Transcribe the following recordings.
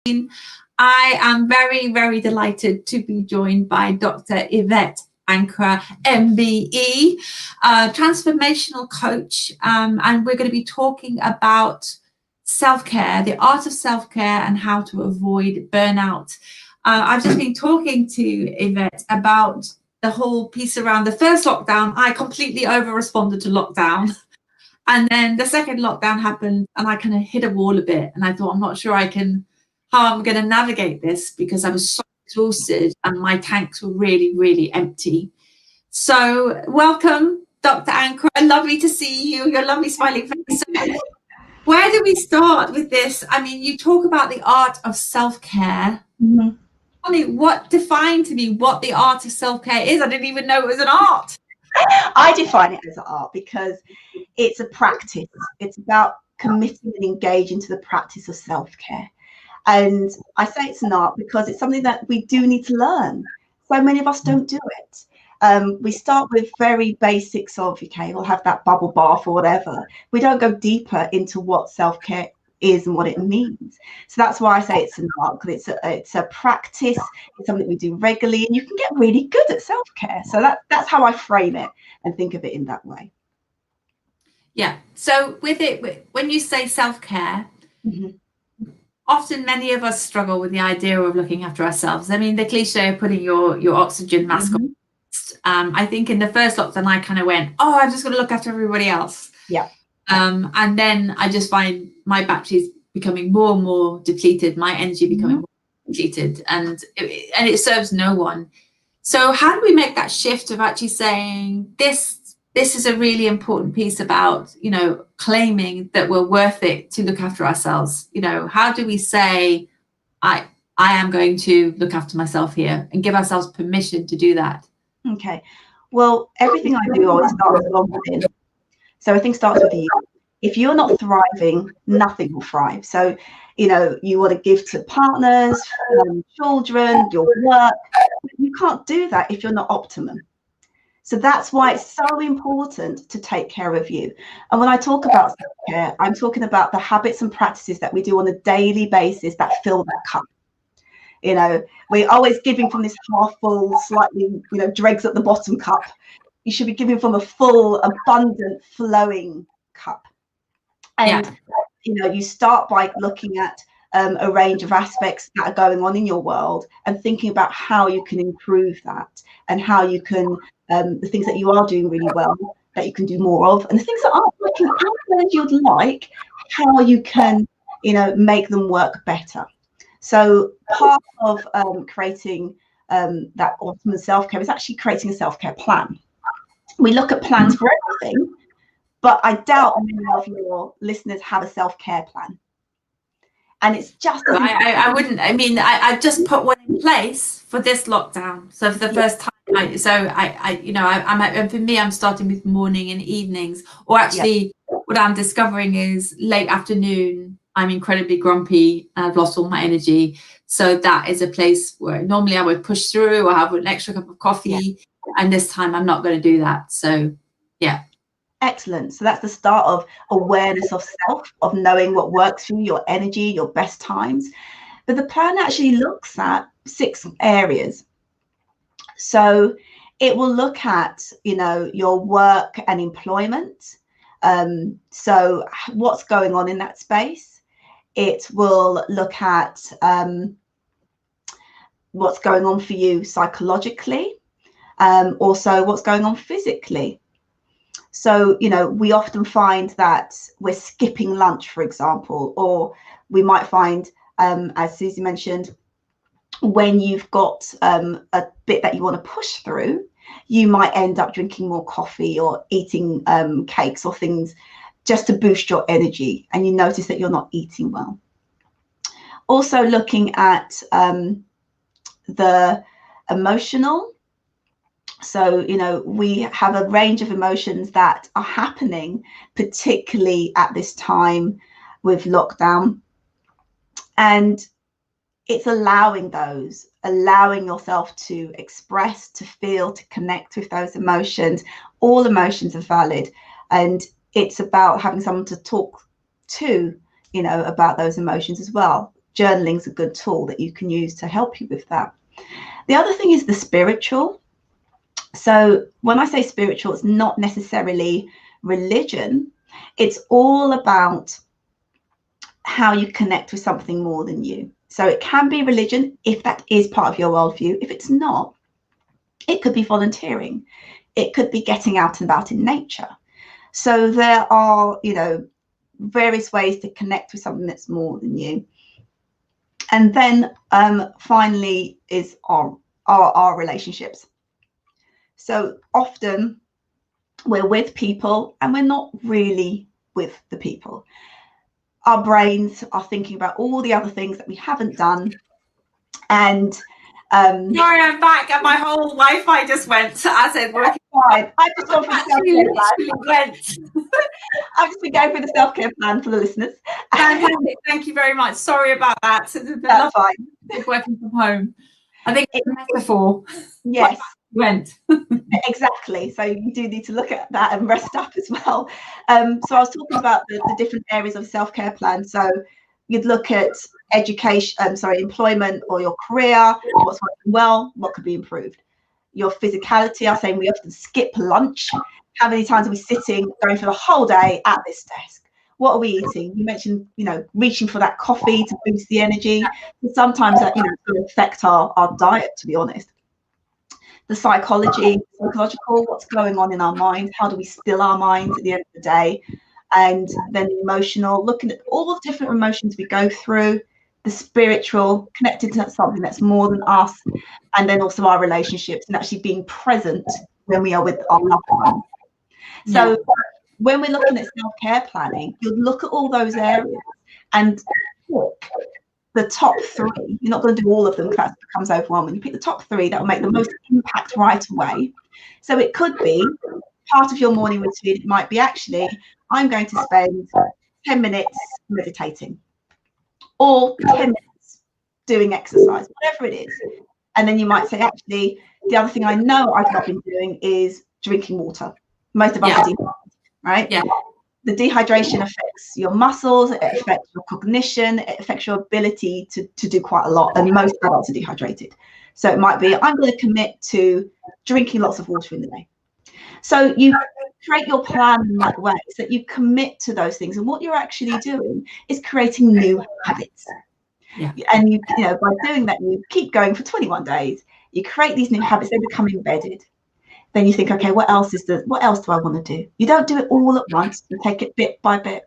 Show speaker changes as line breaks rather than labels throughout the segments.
I am very, very delighted to be joined by Dr. Yvette Ankrah MBE, transformational coach, and we're going to be talking about self-care, the art of self-care and how to avoid burnout. I've just been talking to Yvette about the whole piece around the first lockdown. I completely over-responded to lockdown. And then the second lockdown happened and I kind of hit a wall a bit. And I thought, I'm not sure how I'm going to navigate this because I was so exhausted and my tanks were really, really empty. So welcome, Dr. Ankrah. Lovely to see you. Your lovely smiling face. So where do we start with this? I mean, you talk about the art of self-care.
Mm-hmm.
Tell me, define to me what the art of self-care is. I didn't even know it was an art.
I define it as an art because it's a practice. It's about committing and engaging to the practice of self-care. And I say it's an art because it's something that we do need to learn. So many of us don't do it. We start with very basics of, okay, we'll have that bubble bath or whatever. We don't go deeper into what self-care is and what it means. So that's why I say it's an art, because it's a practice. It's something we do regularly, and you can get really good at self-care. So that's how I frame it and think of it in that way.
Yeah. So with it, when you say self-care,
mm-hmm.
Often many of us struggle with the idea of looking after ourselves. I mean, the cliche of putting your oxygen mask
mm-hmm.
on. I think in the first lockdown, I kind of went, I'm just going to look after everybody else.
Yeah.
And then I just find my batteries becoming more and more depleted, my energy becoming more depleted, and it serves no one. So how do we make that shift of actually saying this is a really important piece about, claiming that we're worth it to look after ourselves? How do we say, I am going to look after myself here and give ourselves permission to do that?
Okay. Well, everything I do always starts from within. So everything starts with you. If you're not thriving, nothing will thrive. So, you want to give to partners, children, your work. You can't do that if you're not optimum. So that's why it's so important to take care of you. And when I talk about self-care, I'm talking about the habits and practices that we do on a daily basis that fill that cup. We're always giving from this half full, slightly, dregs at the bottom cup. You should be giving from a full, abundant, flowing cup. And, you start by looking at a range of aspects that are going on in your world and thinking about how you can improve that and how you can, the things that you are doing really well, that you can do more of, and the things that aren't working as well as you'd like, how you can, make them work better. So part of creating that optimum self-care is actually creating a self-care plan. We look at plans for everything, but I doubt many of your listeners have a self-care plan. And it's just
I wouldn't. I mean, I just put one in place for this lockdown. So for the first time, for me, I'm starting with morning and evenings. Or actually, what I'm discovering is late afternoon, I'm incredibly grumpy and I've lost all my energy. So that is a place where normally I would push through or have an extra cup of coffee. And this time I'm not going to do that. So, yeah.
Excellent. So that's the start of awareness of self, of knowing what works for you, your energy, your best times. But the plan actually looks at 6 areas. So it will look at, your work and employment. So what's going on in that space. It will look at what's going on for you psychologically, also what's going on physically. So, we often find that we're skipping lunch, for example, or we might find, as Susie mentioned, when you've got a bit that you want to push through, you might end up drinking more coffee or eating cakes or things just to boost your energy, and you notice that you're not eating well. Also looking at the emotional. So, we have a range of emotions that are happening, particularly at this time with lockdown. And it's allowing yourself to express, to feel, to connect with those emotions. All emotions are valid. And it's about having someone to talk to, about those emotions as well. journaling's a good tool that you can use to help you with that. The other thing is the spiritual. So when I say spiritual, it's not necessarily religion. It's all about how you connect with something more than you. So it can be religion if that is part of your worldview. If it's not, it could be volunteering. It could be getting out and about in nature. So there are, you know, various ways to connect with something that's more than you. And then finally is our relationships. So often we're with people and we're not really with the people. Our brains are thinking about all the other things that we haven't done. And
sorry, I'm back and my whole Wi-Fi just went. I said, working
fine. I've just gone for the self-care plan.
went.
I've just been going through the self-care plan for the listeners.
Fantastic. Thank you very much. Sorry about that.
That's fine.
Working from home. I think it's a metaphor.
Yes.
Went.
Exactly. So you do need to look at that and rest up as well. So I was talking about the different areas of self-care plan. So you'd look at education, employment or your career, what's working well, what could be improved. Your physicality, I was saying we often skip lunch. How many times are we sitting, going for the whole day at this desk? What are we eating? You mentioned, you know, reaching for that coffee to boost the energy. Sometimes that, you know, can affect our diet, to be honest. The psychological, what's going on in our minds? How do we still our minds at the end of the day? And then the emotional, looking at all the different emotions we go through, the spiritual, connected to something that's more than us, and then also our relationships and actually being present when we are with our loved ones. So when we're looking at self-care planning, you'll look at all those areas and pick the top 3. You're not going to do all of them because that becomes overwhelming. You pick the top 3 that will make the most impact right away. So it could be part of your morning routine. It might be actually, I'm going to spend 10 minutes meditating or 10 minutes doing exercise, whatever it is. And then you might say, actually, the other thing I know I've not been doing is drinking water. Most of us are dehydrated, right? Yeah. The dehydration affects your muscles, it affects your cognition, it affects your ability to do quite a lot. And most adults are dehydrated. So it might be, I'm going to commit to drinking lots of water in the day. So you create your plan in that way so that you commit to those things. And what you're actually doing is creating new habits. Yeah. And you know, by doing that, you keep going for 21 days. You create these new habits, they become embedded. Then you think, okay, what else do I want to do? You don't do it all at once. You take it bit by bit.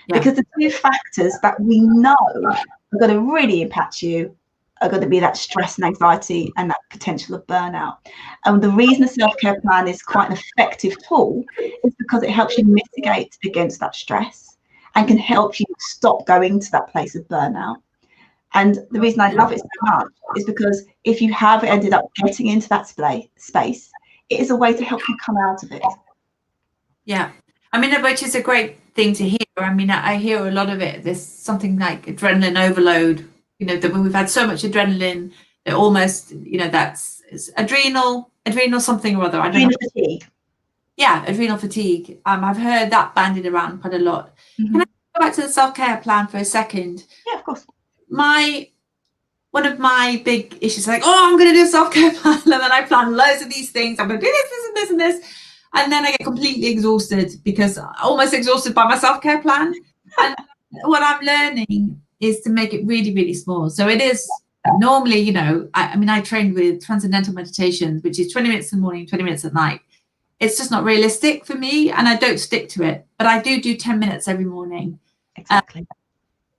Yeah. Because the 2 factors that we know are going to really impact you are going to be that stress and anxiety and that potential of burnout. And the reason a self-care plan is quite an effective tool is because it helps you mitigate against that stress and can help you stop going to that place of burnout. And the reason I love it so much is because if you have ended up getting into that space, it is a way to help you come out of it.
Yeah. I mean, which is a great thing to hear. I mean, I hear a lot of it. There's something like adrenaline overload, you know, that when we've had so much adrenaline that almost, you know, that's adrenal something or other. I don't know.
Fatigue.
Yeah, adrenal fatigue. I've heard that bandied around quite a lot. Mm-hmm. Can I go back to the self-care plan for a second?
Yeah, of course.
One of my big issues is like, oh, I'm going to do a self-care plan. And then I plan loads of these things. I'm going to do this, this, and this, and this. And then I get completely exhausted because almost exhausted by my self-care plan. And what I'm learning is to make it really, really small. So it is normally, you know, I trained with transcendental meditation, which is 20 minutes in the morning, 20 minutes at night. It's just not realistic for me. And I don't stick to it. But I do 10 minutes every morning.
Exactly.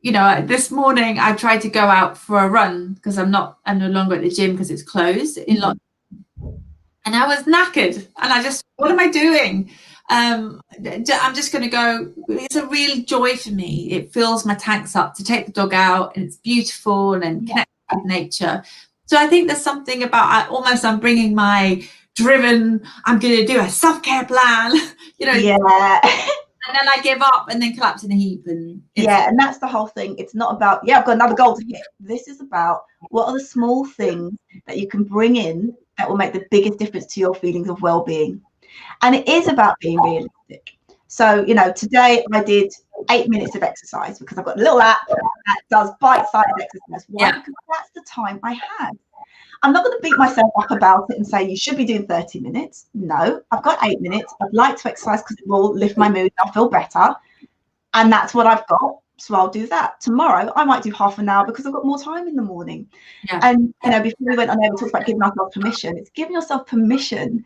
You know, this morning I tried to go out for a run because I'm no longer at the gym because it's closed in London. And I was knackered and I just, what am I doing? I'm just going to go. It's a real joy for me. It fills my tanks up to take the dog out and it's beautiful and connect with nature. So I think there's something about I'm bringing my driven, I'm going to do a self-care plan, you know.
Yeah.
And then I give up and then collapse in a heap. And
that's the whole thing. It's not about, I've got another goal to hit. This is about what are the small things that you can bring in that will make the biggest difference to your feelings of well-being. And it is about being realistic. So, you know, today I did 8 minutes of exercise, because I've got a little app that does bite-sized exercise. Why? Because that's the time I had. I'm not going to beat myself up about it and say you should be doing 30 minutes. No, I've got 8 minutes. I'd like to exercise because it will lift my mood. I'll feel better. And that's what I've got. So I'll do that. Tomorrow, I might do half an hour because I've got more time in the morning.
Yeah.
And, you know, before we went on there, we talked about giving ourselves permission. It's giving yourself permission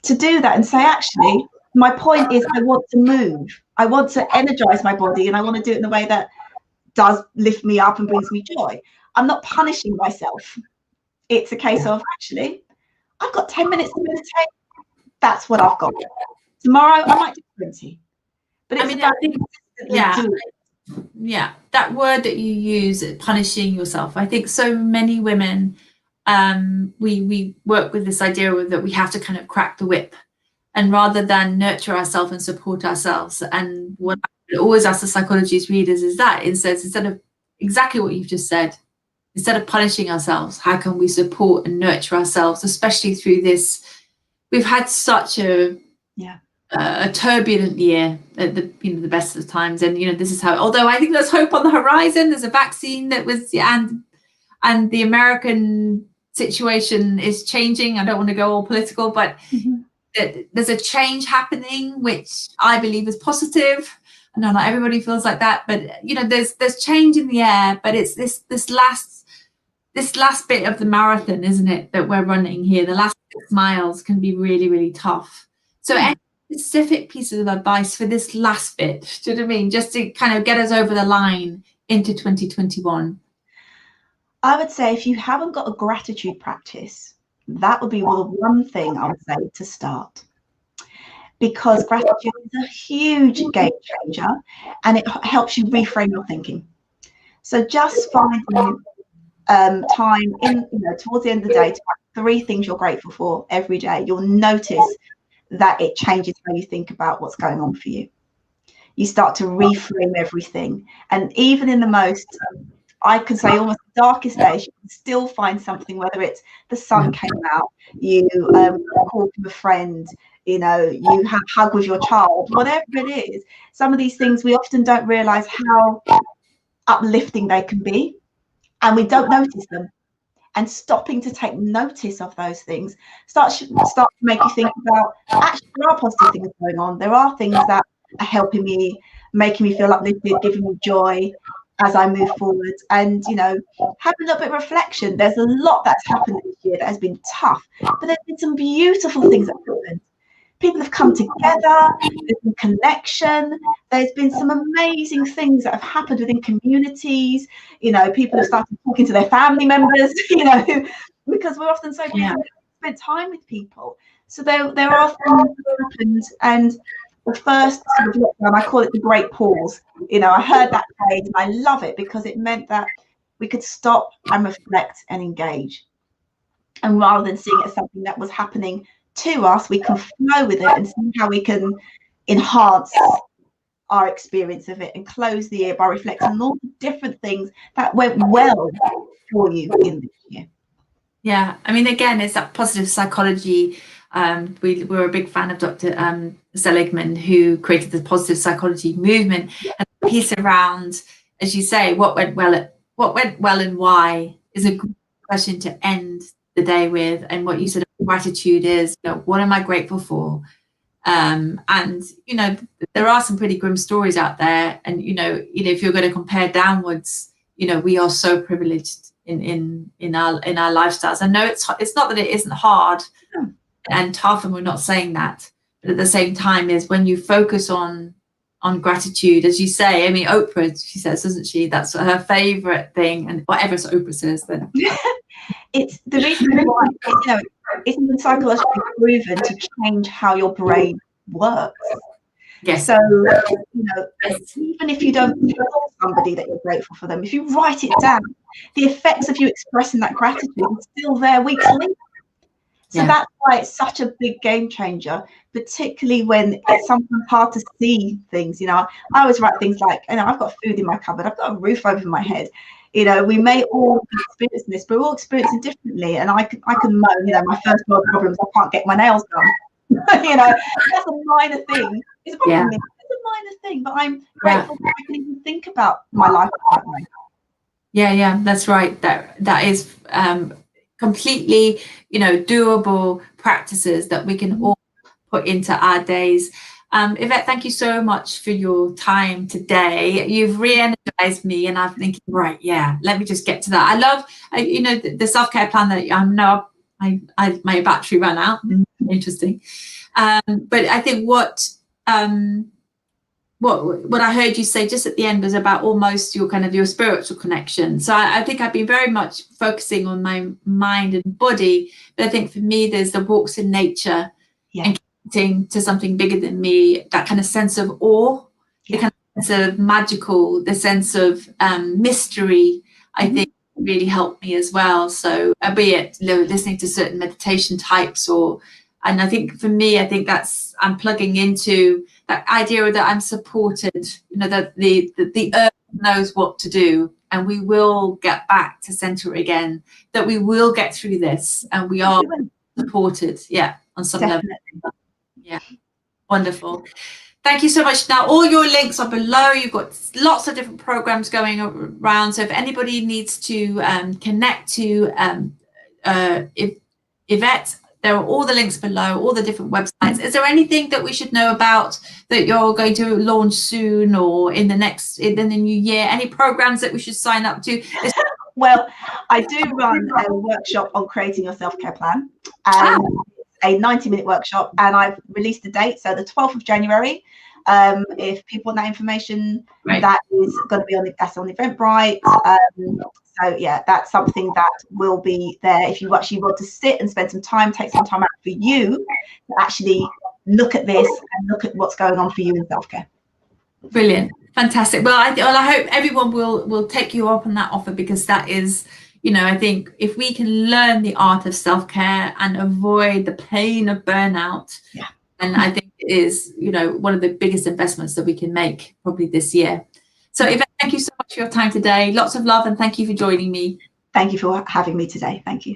to do that and say, actually, my point is I want to move. I want to energize my body, and I want to do it in a way that does lift me up and brings me joy. I'm not punishing myself. It's a case of, actually, I've got 10 minutes to meditate. That's what I've got. Tomorrow, I might do 20. But it's about
yeah, that word that you use, punishing yourself. I think so many women, we work with this idea that we have to kind of crack the whip, and rather than nurture ourselves and support ourselves. And what I always ask the psychology's readers is that instead of exactly what you've just said, instead of punishing ourselves, how can we support and nurture ourselves, especially through this? We've had such a turbulent year at the best of the times, and this is how. Although I think there's hope on the horizon. There's a vaccine that was, and the American situation is changing. I don't want to go all political, but there's a change happening, which I believe is positive. I know not everybody feels like that, but there's change in the air. But it's this last bit of the marathon, isn't it, that we're running here? The last 6 miles can be really, really tough. So any specific pieces of advice for this last bit, do you know what I mean? Just to kind of get us over the line into 2021.
I would say if you haven't got a gratitude practice, that would be the one thing I would say to start. Because gratitude is a huge game changer, and it helps you reframe your thinking. So just finding time in, towards the end of the day to write 3 things you're grateful for every day, you'll notice that it changes how you think about what's going on for you. You start to reframe everything. And even in the most, I can say almost the darkest days, you can still find something, whether it's the sun came out, you called to a friend, you have a hug with your child, whatever it is. Some of these things we often don't realize how uplifting they can be, and we don't notice them. And stopping to take notice of those things start to make you think about, actually, there are positive things going on. There are things that are helping me, making me feel uplifted, giving me joy as I move forward. And, have a little bit of reflection. There's a lot that's happened this year that has been tough, but there's been some beautiful things that have happened. People have come together, there's been connection, there's been some amazing things that have happened within communities. People have started talking to their family members, because we're often so busy, we spend time with people. So there are things that have happened. And the first sort of lockdown, I call it the great pause. I heard that phrase and I love it, because it meant that we could stop and reflect and engage. And rather than seeing it as something that was happening to us, we can flow with it and see how we can enhance our experience of it and close the year by reflecting on all the different things that went well for you in this year.
Yeah, I mean, again, it's that positive psychology. We're a big fan of Dr. Seligman, who created the positive psychology movement. And the piece around, as you say, what went well and why is a good question to end the day with. And what you said of gratitude is, what am I grateful for? And there are some pretty grim stories out there. And if you're going to compare downwards, we are so privileged in our lifestyles. I know it's not that it isn't hard and tough, and we're not saying that, but at the same time, is when you focus on gratitude, as you say. I mean, Oprah, she says, doesn't she, that's her favorite thing, and whatever Oprah says then.
It's the reason why, it's been psychologically proven to change how your brain works.
Yes.
So, even if you don't tell somebody that you're grateful for them, if you write it down, the effects of you expressing that gratitude is still there weeks later. So that's why it's such a big game changer, particularly when it's sometimes hard to see things. I always write things like, I've got food in my cupboard, I've got a roof over my head. We may all be experiencing this, but we're all experiencing differently. And I can moan, my first world problems, I can't get my nails done. That's a minor thing. It's a problem. There's a minor thing, but I'm grateful that I can even think about my life that way.
Yeah, that's right. That is completely, doable practices that we can all put into our days. Yvette, thank you so much for your time today. You've re-energized me, and I'm thinking, right, yeah, let me just get to that. I love, the self-care plan that my battery ran out. Interesting. But I think what I heard you say just at the end was about almost your spiritual connection. So I think I've been very much focusing on my mind and body, but I think for me, there's the walks in nature and connecting to something bigger than me, that kind of sense of awe, the kind of sense of magical, the sense of mystery, I think really helped me as well. So be it listening to certain meditation types, and I think for me, I'm plugging into that idea that I'm supported, that the earth knows what to do, and we will get back to center again, that we will get through this, and we are supported, on some level. Yeah, wonderful. Thank you so much. Now, all your links are below. You've got lots of different programs going around. So if anybody needs to connect to Yvette, there are all the links below, all the different websites. Is there anything that we should know about that you're going to launch soon, or in the new year? Any programs that we should sign up to?
Well, I do run a workshop on creating your self-care plan, and a 90-minute workshop, and I've released the date, so the 12th of January. If people want that information, that is going to be on the Eventbrite. So yeah, that's something that will be there if you actually want to sit and spend some time, take some time out for you to actually look at this and look at what's going on for you in self-care.
Brilliant, fantastic. Well, I hope everyone will take you up on that offer, because that is, I think if we can learn the art of self-care and avoid the pain of burnout, and I think it is, one of the biggest investments that we can make probably this year. So Yvette, thank you so much for your time today. Lots of love, and thank you for joining me.
Thank you for having me today. Thank you.